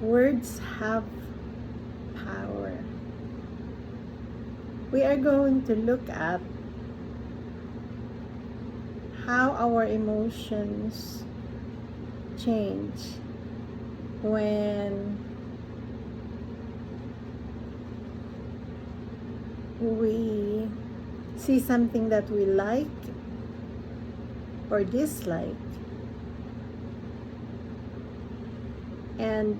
Words have power. We are going to look at how our emotions change when we see something that we like or dislike, and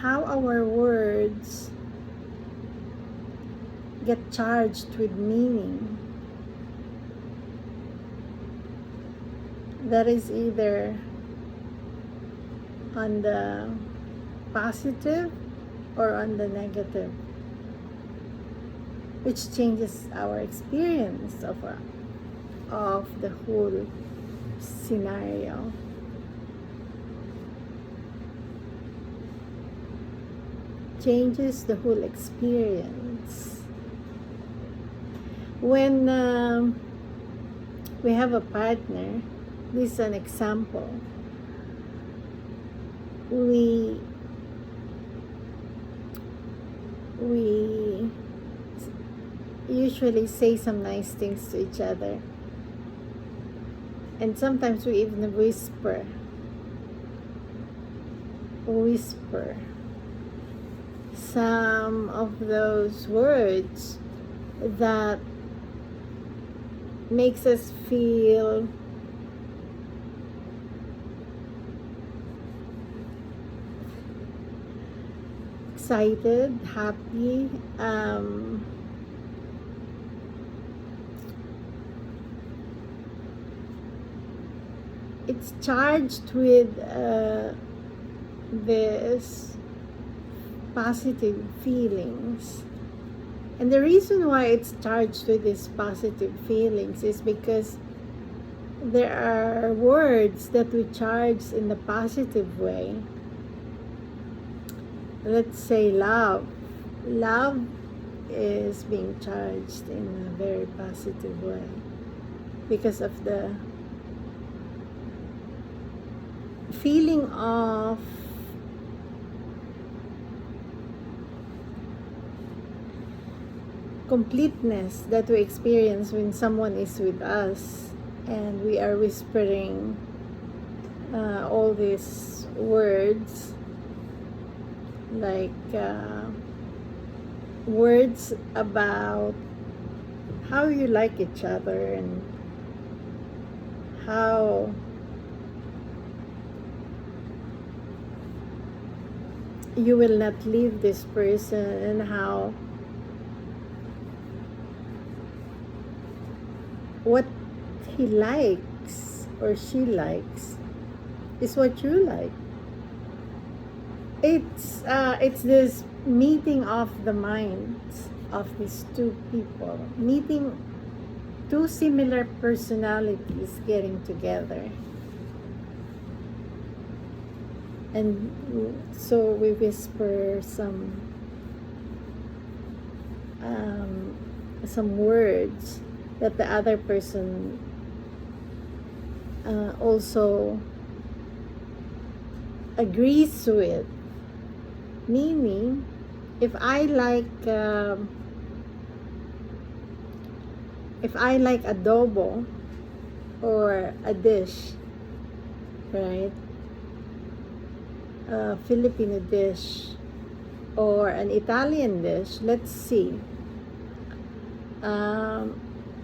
how our words get charged with meaning that is either on the positive or on the negative, which changes our experience of the whole scenario. Changes the whole experience. When we have a partner, this is an example. We usually say some nice things to each other, and sometimes we even whisper some of those words that makes us feel excited, happy, it's charged with this positive feelings. And the reason why it's charged with these positive feelings is because there are words that we charge in the positive way. Let's say love. Love is being charged in a very positive way because of the feeling of completeness that we experience when someone is with us and we are whispering all these words, like words about how you like each other and how you will not leave this person, and how what he likes or she likes is what you like. It's this meeting of the minds of these two people, meeting two similar personalities getting together. And so we whisper some words that the other person also agrees with. Meaning, if I like adobo or a dish, right? A Filipino dish or an Italian dish, let's see.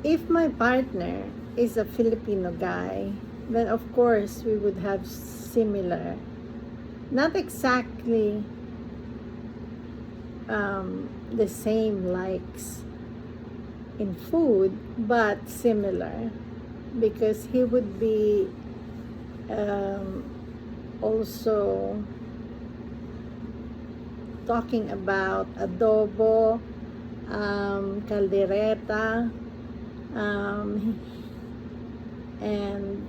If my partner is a Filipino guy, then of course we would have similar, not exactly the same likes in food, but similar, because he would be also talking about adobo, caldereta, and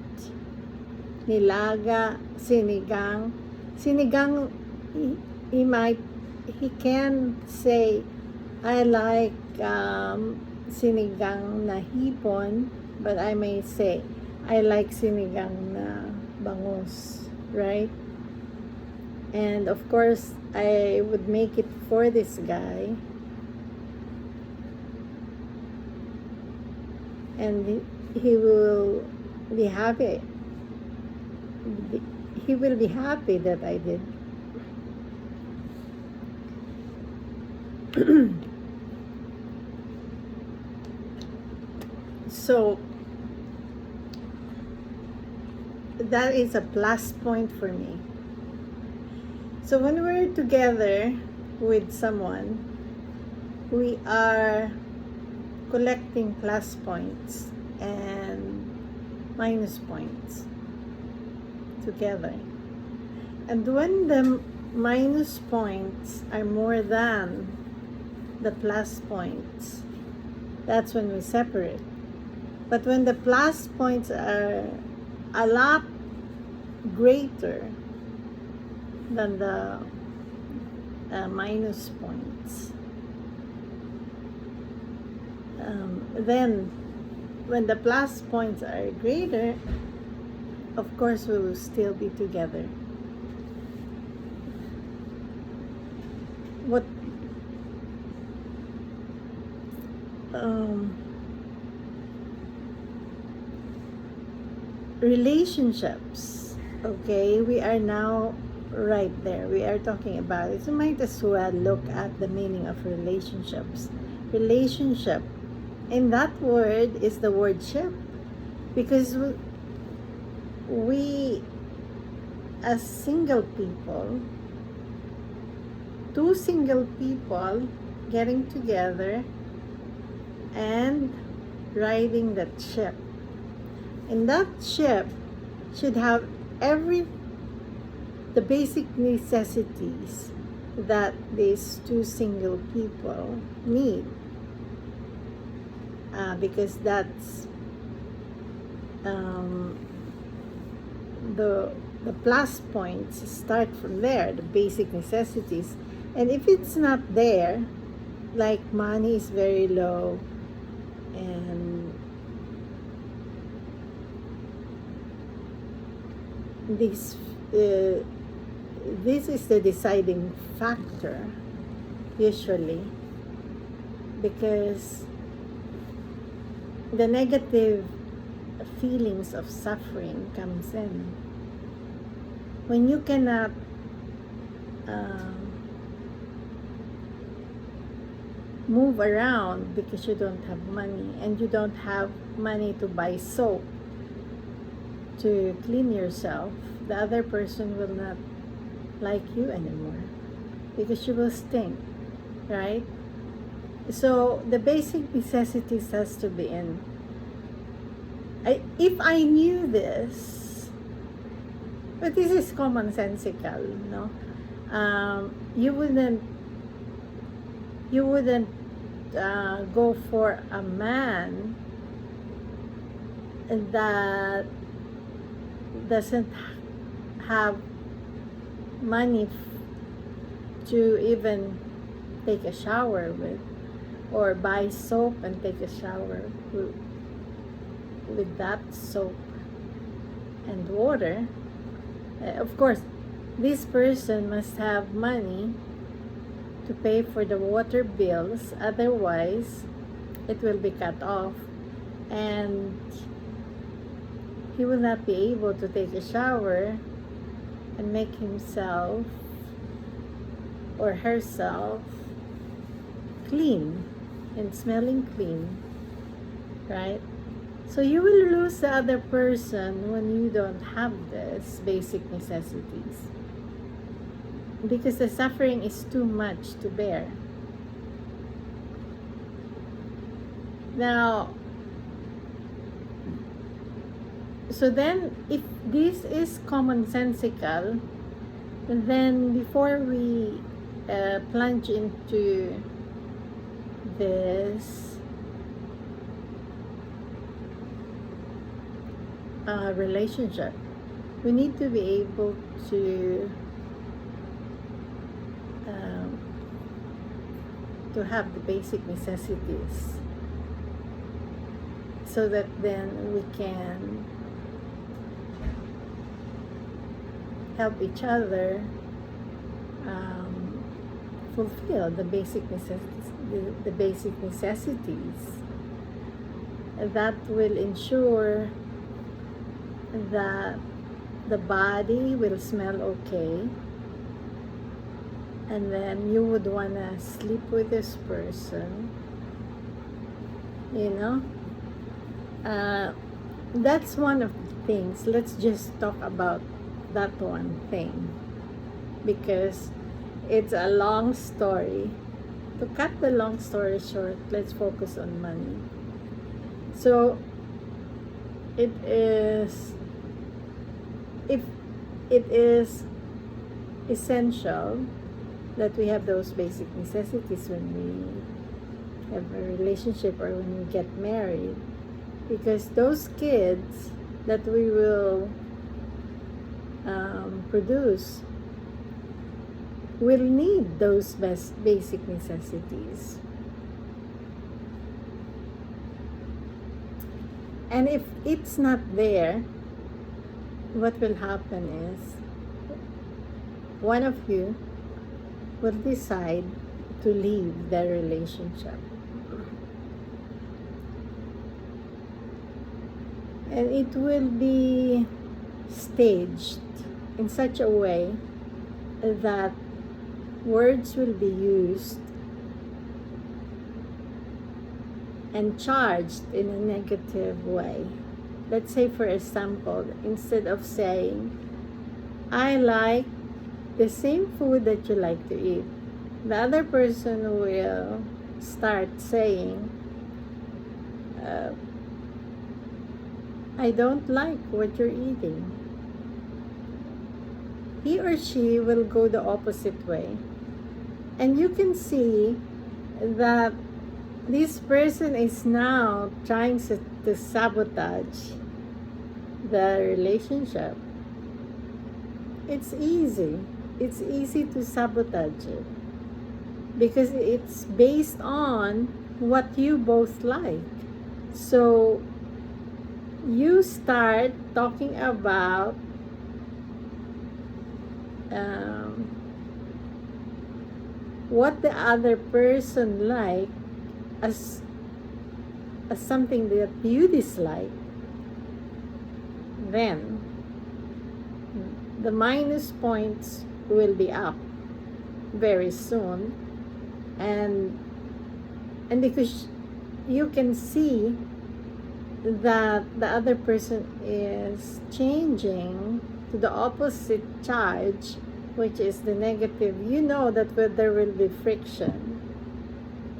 nilaga, sinigang. Sinigang, he can say, I like sinigang na hipon, but I may say, I like sinigang na bangus, right? And of course, I would make it for this guy. And he will be happy. He will be happy that I did. So that is a plus point for me. So when we're together with someone, we are collecting plus points and minus points together. And when the minus points are more than the plus points, that's when we separate. But when the plus points are a lot greater than the minus points, then when the plus points are greater, of course we will still be together. What relationships, okay, we are now right there. We are talking about it. So might as well look at the meaning of relationships. Relationship, and that word is the word ship, because we as single people, two single people getting together and riding that ship. And that ship should have the basic necessities that these two single people need, because that's the plus points start from there, the basic necessities. And if it's not there, like money is very low, and this is the deciding factor usually, because the negative feelings of suffering comes in when you cannot move around because you don't have money, and you don't have money to buy soap to clean yourself. The other person will not like you anymore because you will stink, right? So the basic necessities has to be in. If I knew this, but this is commonsensical, no? You wouldn't go for a man that doesn't have money to even take a shower with, or buy soap and take a shower with that soap and water. Of course, this person must have money to pay for the water bills, otherwise it will be cut off, and he will not be able to take a shower and make himself or herself clean and smelling clean, right? So you will lose the other person when you don't have this basic necessities, because the suffering is too much to bear. Now, so then if this is commonsensical, then before we plunge into this relationship, we need to be able to have the basic necessities, so that then we can help each other um, fulfill the basic necessities, the basic necessities that will ensure that the body will smell okay, and then you would want to sleep with this person, you know. That's one of the things. Let's just talk about that one thing, because it's a long story. To cut the long story short, let's focus on money. So it is, if it is essential that we have those basic necessities when we have a relationship or when we get married, because those kids that we will produce will need those basic necessities. And if it's not there, what will happen is one of you will decide to leave the relationship. And it will be staged in such a way that words will be used and charged in a negative way. Let's say, for example, instead of saying, I like the same food that you like to eat, the other person will start saying, I don't like what you're eating. He or she will go the opposite way. And you can see that this person is now trying to sabotage the relationship. It's easy. It's easy to sabotage it because it's based on what you both like. So you start talking about what the other person like as something that you dislike. Then the minus points will be up very soon, and because you can see that the other person is changing to the opposite charge, which is the negative, you know that there will be friction.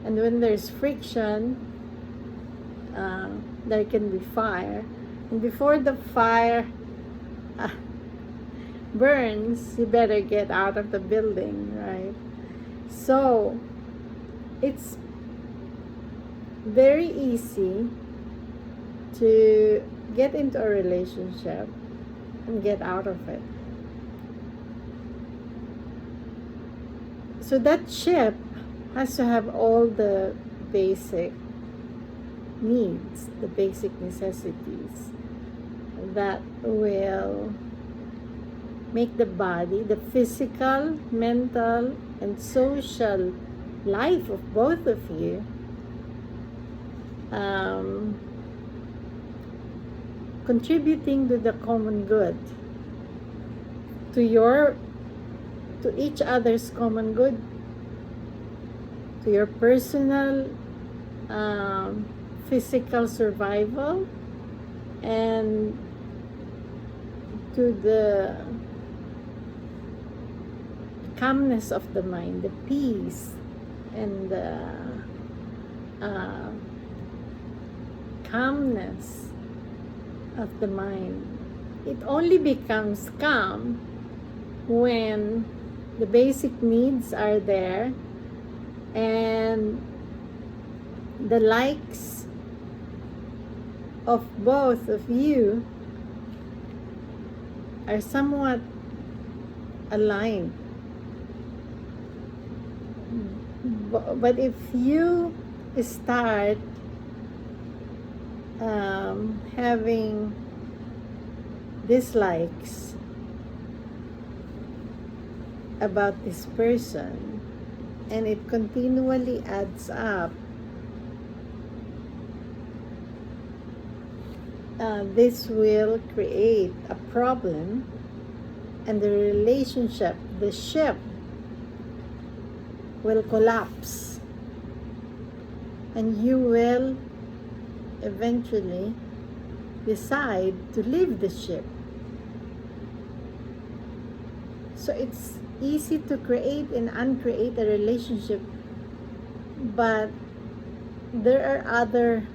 And when there's friction, there can be fire. And before the fire burns, you better get out of the building, right? So it's very easy to get into a relationship and get out of it. So that ship has to have all the basic needs, the basic necessities that will make the body, the physical, mental, and social life of both of you contributing to the common good, to each other's common good, to your personal physical survival, and to the calmness of the mind, the peace and the calmness of the mind. It only becomes calm when the basic needs are there and the likes of both of you are somewhat aligned. But if you start having dislikes, about this person and it continually adds up, this will create a problem, and the relationship, the ship, will collapse, and you will eventually decide to leave the ship. So it's easy to create and uncreate a relationship, but there are other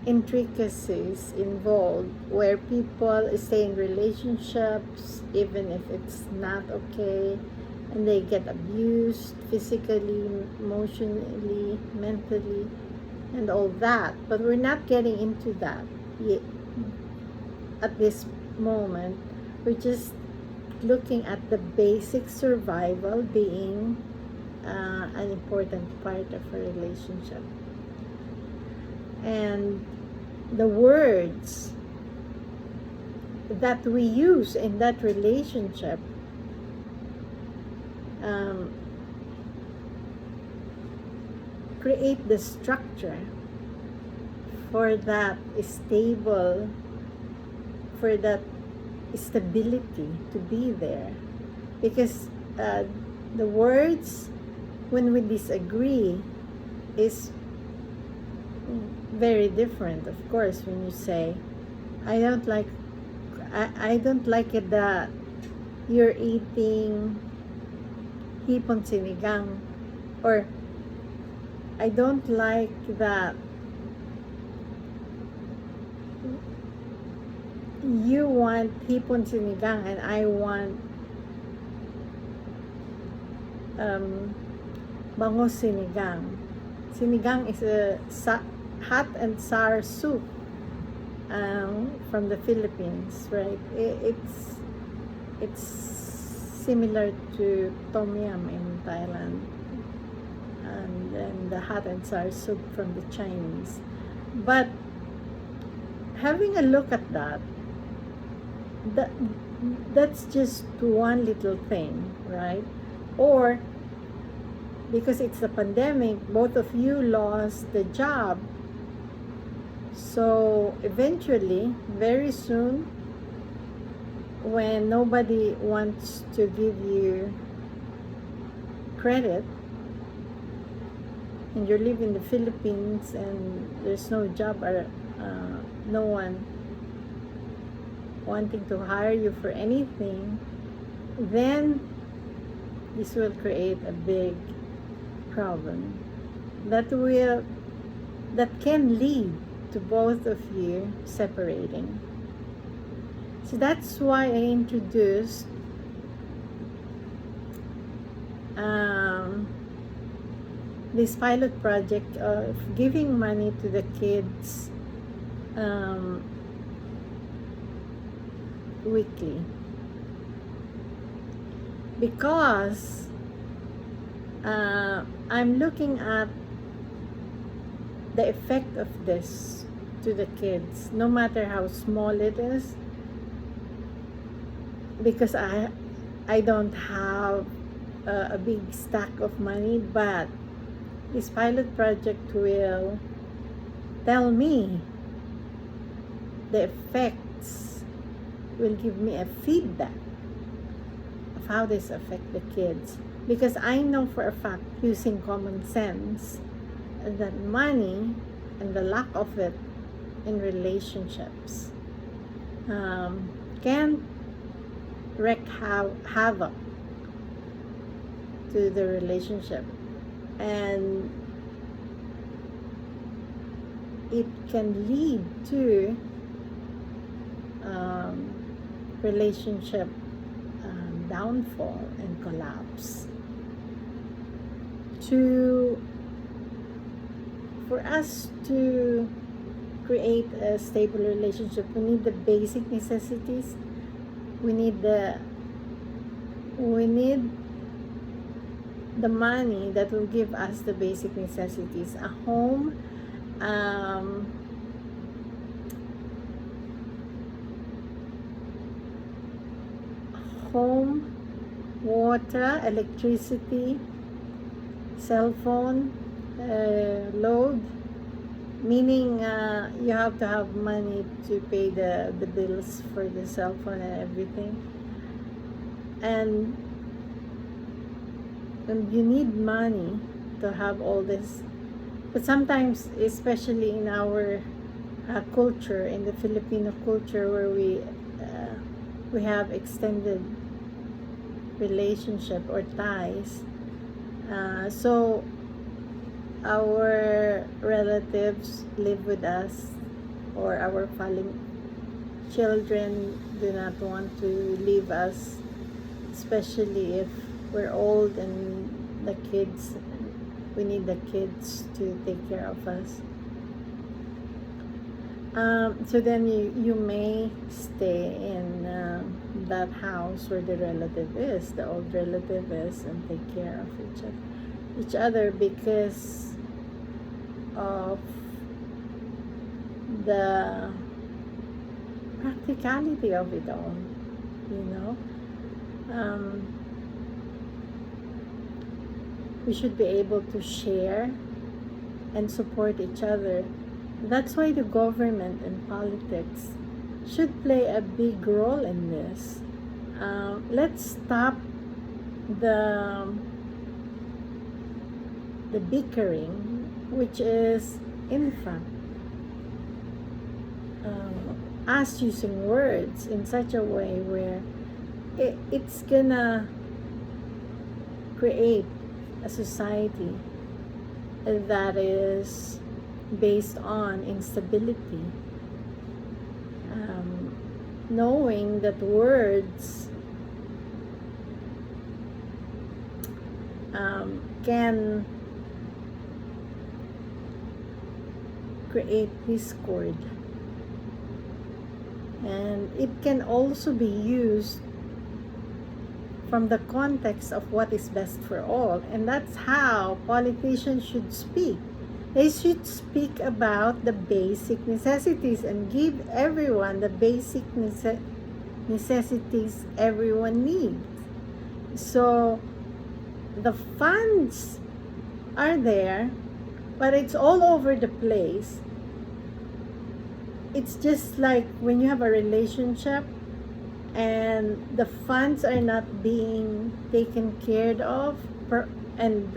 intricacies involved where people stay in relationships even if it's not okay, and they get abused physically, emotionally, mentally, and all that. But we're not getting into that yet at this moment. We're just looking at the basic survival being an important part of a relationship. And the words that we use in that relationship create the structure for that stable, for that stability to be there. Because the words, when we disagree, is very different. Of course, when you say, I don't like it that you're eating hipon sinigang, or I don't like that you want hipon sinigang and I want bangus sinigang. Sinigang is a hot and sour soup from the Philippines, right? It's similar to tom yum in Thailand, and then the hot and sour soup from the Chinese. But having a look at that's just one little thing, right? Or because it's a pandemic, both of you lost the job. So eventually, very soon, when nobody wants to give you credit, and you live in the Philippines and there's no job, or no one wanting to hire you for anything, then this will create a big problem that can lead to both of you separating. So that's why I introduced this pilot project of giving money to the kids weekly, because I'm looking at the effect of this to the kids, no matter how small it is, because I don't have a big stack of money, but this pilot project will tell me the effects, will give me a feedback of how this affect the kids. Because I know for a fact, using common sense, that money and the lack of it in relationships can wreak havoc to the relationship, and it can lead to relationship downfall and collapse. For us to create a stable relationship, we need the basic necessities. We need the money that will give us the basic necessities: a home, water, electricity, cell phone, load, meaning you have to have money to pay the bills for the cell phone and everything. And you need money to have all this. But sometimes, especially in our culture, in the Filipino culture, where we have extended relationship or ties, so our relatives live with us, or our fallen children do not want to leave us, especially if we're old and we need the kids to take care of us. So then you may stay in that house where the relative is, the old relative is, and take care of each other because of the practicality of it all, you know. We should be able to share and support each other. That's why the government and politics should play a big role in this. Let's stop the bickering, which is in fact us using words in such a way where it's gonna create a society that is based on instability, knowing that words can create discord, and it can also be used from the context of what is best for all. And that's how politicians should speak. They should speak about the basic necessities and give everyone the basic necessities everyone needs. So the funds are there, but it's all over the place. It's just like when you have a relationship and the funds are not being taken care of and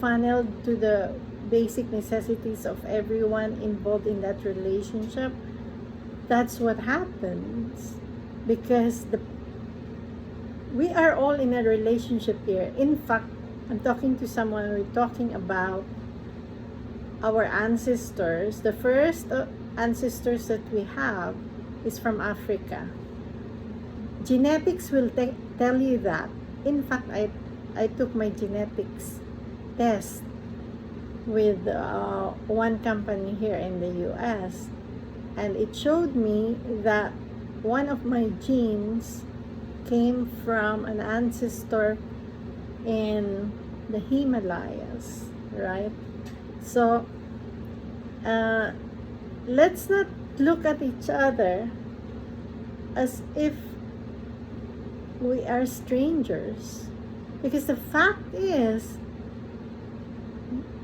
funneled to the basic necessities of everyone involved in that relationship. That's what happens, because we are all in a relationship here. In fact, I'm talking to someone, we're talking about our ancestors. The first ancestors that we have is from Africa. Genetics will tell you that. In fact, I took my genetics test with one company here in the US, and it showed me that one of my genes came from an ancestor in the Himalayas, right? So let's not look at each other as if we are strangers, because the fact is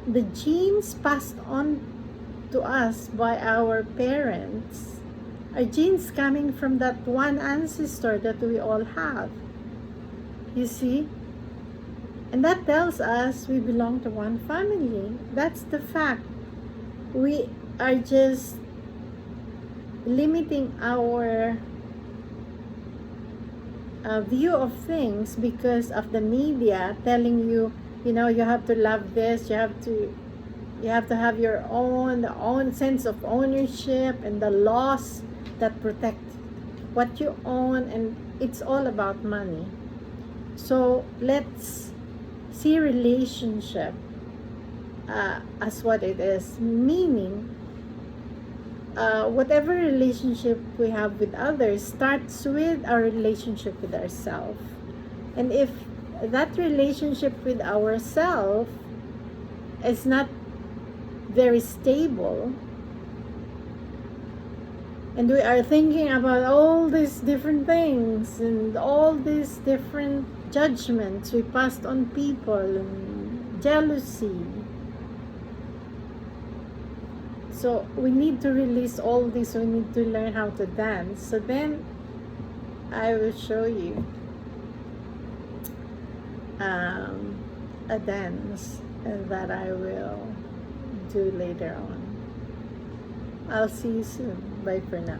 the genes passed on to us by our parents are genes coming from that one ancestor that we all have, you see. And that tells us we belong to one family. That's the fact. We are just limiting our view of things because of the media telling you, you know, you have to love this, you have to have your own sense of ownership and the laws that protect what you own, and it's all about money. So let's see relationship as what it is, meaning whatever relationship we have with others starts with our relationship with ourselves. And if that relationship with ourselves is not very stable, And we are thinking about all these different things and all these different judgments we passed on people, and jealousy. So we need to release all this. We need to learn how to dance. So then I will show you a dance that I will do later on. I'll see you soon. Bye for now.